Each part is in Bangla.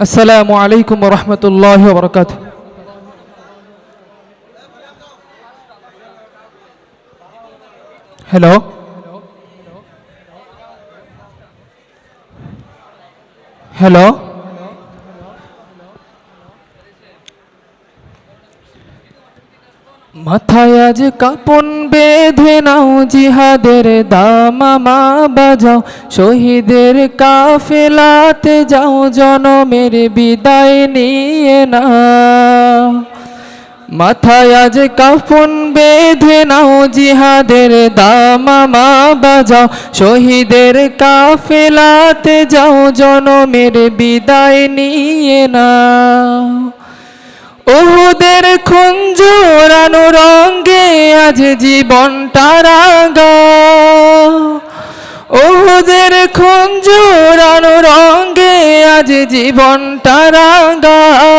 আসসালামু আলাইকুম ওয়া রাহমাতুল্লাহি ওয়া বারাকাতুহু। হ্যালো হ্যালো মাথায় আজ কাপন বেঁধে নাও, জিহাদের দামামা বাজাও, শহীদের কাফেলাতে যাও, জনমের বিদায় নিয়ে নাও। মাথায় আজ কাফন বেঁধে নাও, জিহাদের দামামা বাজাও, শহীদের কাফেলাতে যাও, জনমের বিদায় নিয়ে নাও। উহুদের খুন জোরানো রঙে আজ জীবনটা রাঙাও, উহুদের খুন জোরানো রঙে আজ জীবনটা রাঙাও।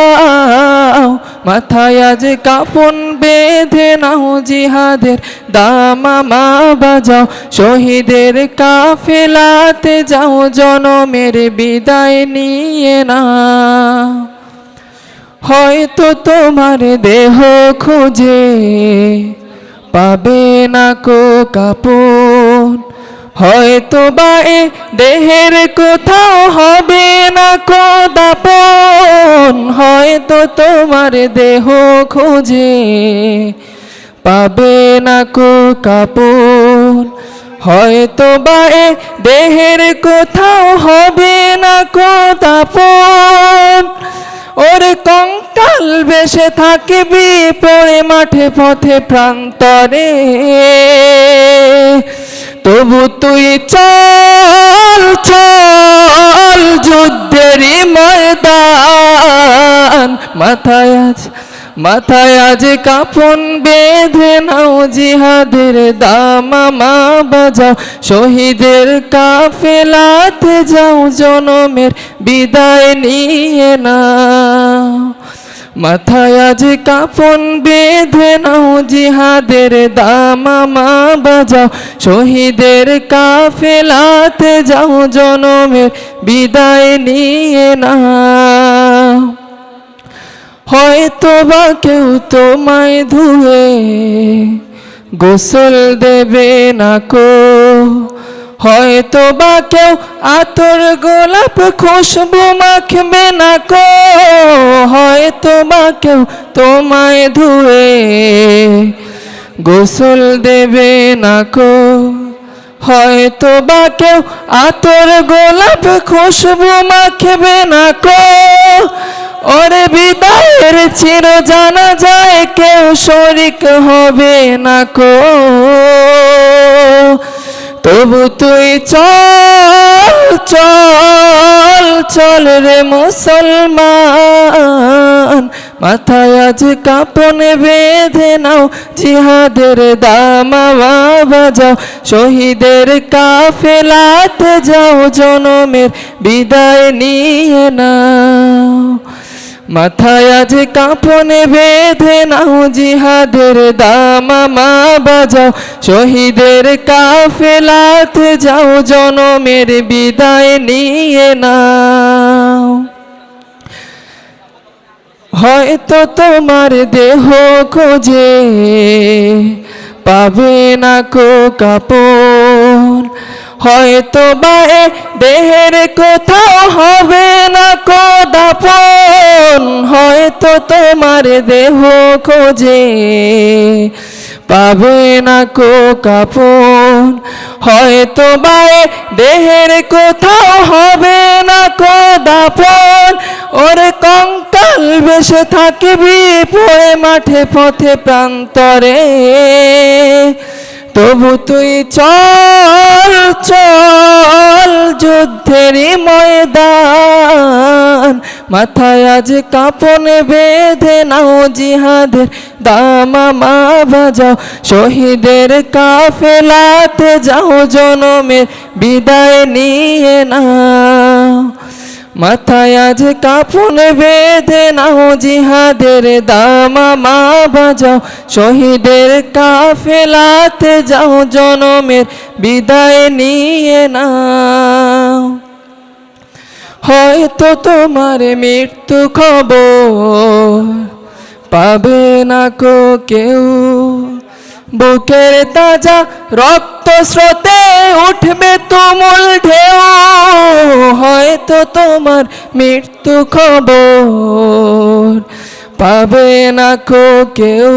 মাথায় আজ কাফন বেঁধে নাও, জিহাদের দামামা বাজাও, শহীদের কাফেলাতে যাও, জনমের বিদায় নিয়ে নাও। হয়তো তোমার দেহ খুঁজে পাবে না কো কাপন, হয়তো বা এ দেহের কোথাও হবে না কো দাপন, হয়তো তোমার দেহ খুঁজে পাবে না কো কাপন, হয়তো বা এ দেহের কোথাও হবে না কো দাপন। ওরে কঙ্কাল বেশে থাকবি পড়ে মাঠে পথে প্রান্তরে, তবু তুই চল চল যুদ্ধেরই ময়দান। মাথায় আজ কাফন বেঁধে নাও, জিহাদের দামামা বাজাও, শহীদের কাফেলাতে যাও, জনমের বিদায় নিয়ে নাও। মাথায় আজ কাফন বেঁধে নাও, জিহাদের দামামা বাজাও, শহীদের কাফেলাতে যাও, জনমের বিদায় নিয়ে নাও। হয়তো বা কেউ তোমায় ধুয়ে গোসল দেবে না কো, হয়তো বা কেউ আতর গোলাপ খুশবু মাখবে না কো, হয়তো বা কেউ তোমায় ধুয়ে গোসল দেবে না কো, হয়তো বা কেউ আতর গোলাপ খুশবু মাখবে না কো। ওরে বিদায়ের চির জানা যায় কেউ শরিক হবে না কো, তবু তুই চল চল চল রে মুসলমান। মাথায় আজ কাপন বেঁধে নাও, জিহাদের দামামা বাজাও, শহীদের কাফেলাতে যাও, জনমের বিদায় নিয়ে নাও। মাথায় আজ কাফন বেঁধে নাও, জিহাদের দামামা বাজাও, শহীদের কাফেলাতে যাও, জনমের বিদায় নিয়ে নাও। হয়তো তোমার দেহ খোঁজে পাবে না কো কাপন, হয়তো বা এ দেহের কোথাও হবে না কো দাপন, হয়তো তোমার দেহ খোঁজে পাবে না কো কাপন, হয়তো বা এ দেহের কোথাও হবে না কো দাপন। ওরে কঙ্কাল বেশে থাকবি পড়ে মাঠে পথে প্রান্তরে, তবু তুই চল চল যুদ্ধেরই ময়দান। মাথায় আজ কাফন বেঁধে নাও, জিহাদের দামামা বাজাও, শহীদের কাফেলাতে যাও, জনমের বিদায় নিয়ে নাও। মাথায় আজ কাফন বেঁধে নাও, জিহাদের দামামা বাজাও, শহীদের কাফেলাতে যাও, জনমের বিদায় নিয়ে নাও। হয়তো তোমার মৃত্যু খবর পাবে না কো কেউ। বুকের তাজা রক্ত স্রোতে উঠবে তুমুল ঢেউ, হয়তো তোমার মৃত্যু খবর পাবে না কো কেউ।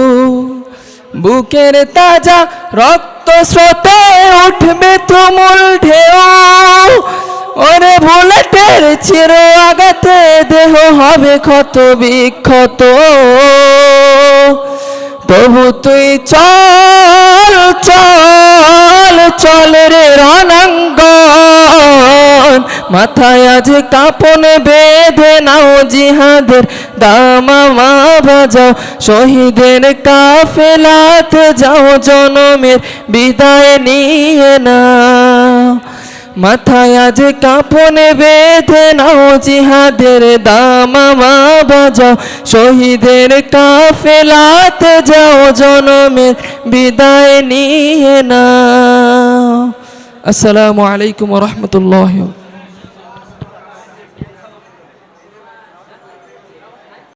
বুকের তাজা রক্ত স্রোতে উঠবে তুমুল ঢেউ, ওরে বুলেটের চির আঘাতে দেহ হবে ক্ষত বিক্ষত। তবু তুই চল চল চল রে রণাঙ্গন, মাথায় আজ কাপন বেঁধে নাও জিহাদের দামামা বাজাও, শহীদের কাফেলাতে যাও জনমের বিদায় নিয়ে নাও। মাথায় আজ কাপন বেঁধে নাও জিহাদের দামামা বাজাও, শহীদের কাফেলাতে যাও জনমের বিদায় নিয়ে নাও। আসসালামু আলাইকুম ওয়া রাহমাতুল্লাহি।